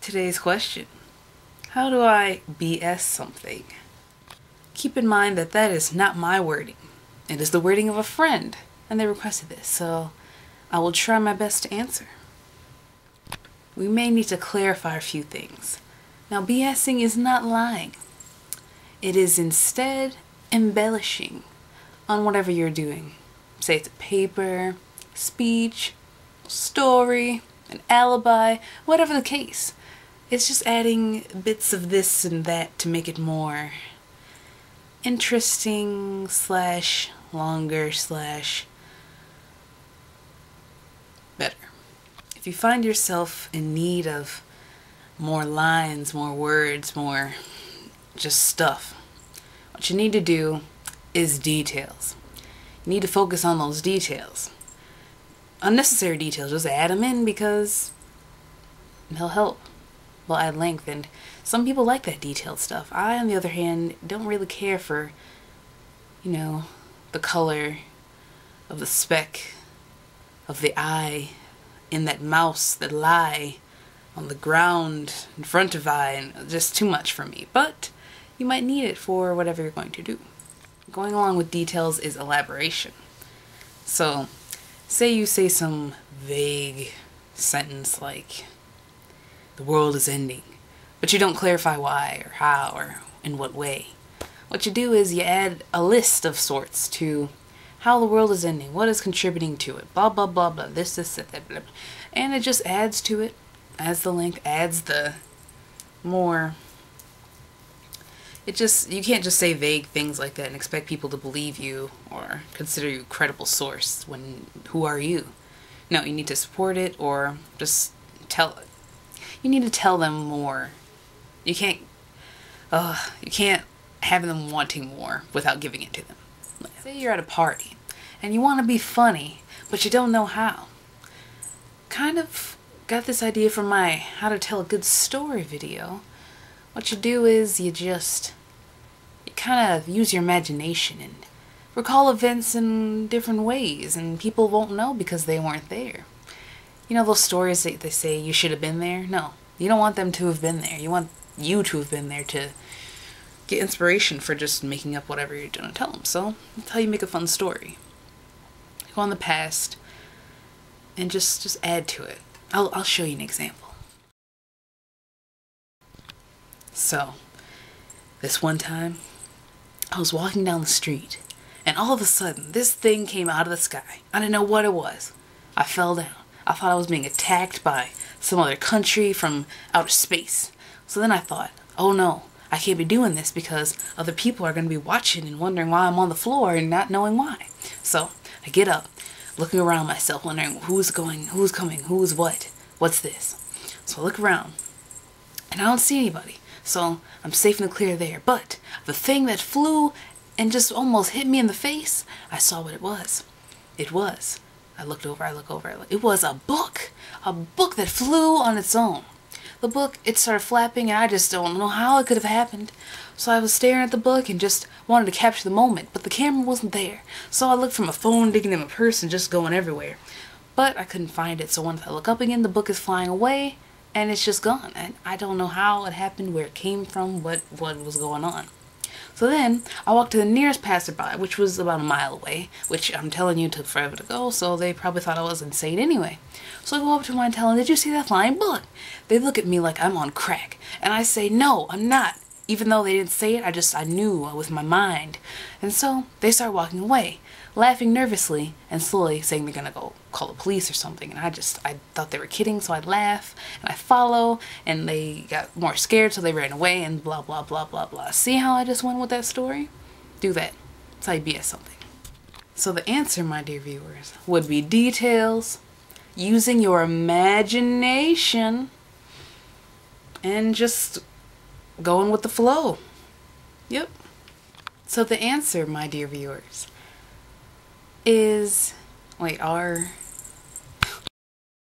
Today's question: how do I BS something? Keep in mind that that is not my wording. It is the wording of a friend, and they requested this, so I will try my best to answer. We may need to clarify a few things. Now, BSing is not lying. It is instead embellishing on whatever you're doing. Say it's a paper, speech, story, an alibi, whatever the case. It's just adding bits of this and that to make it more interesting / longer / better. If you find yourself in need of more lines, more words, more just stuff, what you need to do is details. You need to focus on those details. Unnecessary details, just add them in because they'll help. They'll add length, and some people like that detailed stuff. I, on the other hand, don't really care for, the color of the speck of the eye in that mouse that lie on the ground in front of eye, and just too much for me. But you might need it for whatever you're going to do. Going along with details is elaboration. So, say you say some vague sentence like, the world is ending, but you don't clarify why or how or in what way. What you do is you add a list of sorts to how the world is ending, what is contributing to it, blah, blah, blah, blah, this, that, blah, blah. And it just adds to it, adds the length, adds the more. You can't just say vague things like that and expect people to believe you or consider you a credible source when, who are you? No, you need to support it or just tell it. You need to tell them more. You can't have them wanting more without giving it to them. Say you're at a party and you want to be funny, but you don't know how. Kind of got this idea from my How to Tell a Good Story video. What you do is you kind of use your imagination and recall events in different ways, and people won't know because they weren't there. You know those stories that they say you should have been there? No, you don't want them to have been there. You want you to have been there to get inspiration for just making up whatever you're going to tell them. So that's how you make a fun story. Go on the past and just add to it. I'll show you an example. So, this one time, I was walking down the street, and all of a sudden, this thing came out of the sky. I didn't know what it was. I fell down. I thought I was being attacked by some other country from outer space. So then I thought, oh no, I can't be doing this because other people are going to be watching and wondering why I'm on the floor and not knowing why. So I get up, looking around myself, wondering who's coming, who's what's this? So I look around, and I don't see anybody. So I'm safe in the clear there. But the thing that flew and just almost hit me in the face, I saw what it was. I looked over, it was a book that flew on its own. The book, it started flapping, and I just don't know how it could have happened. So I was staring at the book and just wanted to capture the moment, but the camera wasn't there. So I looked from my phone, digging in my purse, and just going everywhere. But I couldn't find it, so once I look up again, the book is flying away, and it's just gone. And I don't know how it happened, where it came from, what was going on. So then, I walked to the nearest passerby, which was about a mile away, which I'm telling you took forever to go, so they probably thought I was insane anyway. So I go up to them and tell them, did you see that flying book? They look at me like I'm on crack, and I say, no, I'm not. Even though they didn't say it, I knew with my mind. And so, they start walking away, laughing nervously, and slowly saying they're gonna go call the police or something. And I thought they were kidding, so I'd laugh, and I follow, and they got more scared, so they ran away, and blah, blah, blah, blah, blah. See how I just went with that story? Do that. That's how you BS something. So the answer, my dear viewers, would be details, using your imagination, and just going with the flow. Yep. So the answer, my dear viewers, is, wait,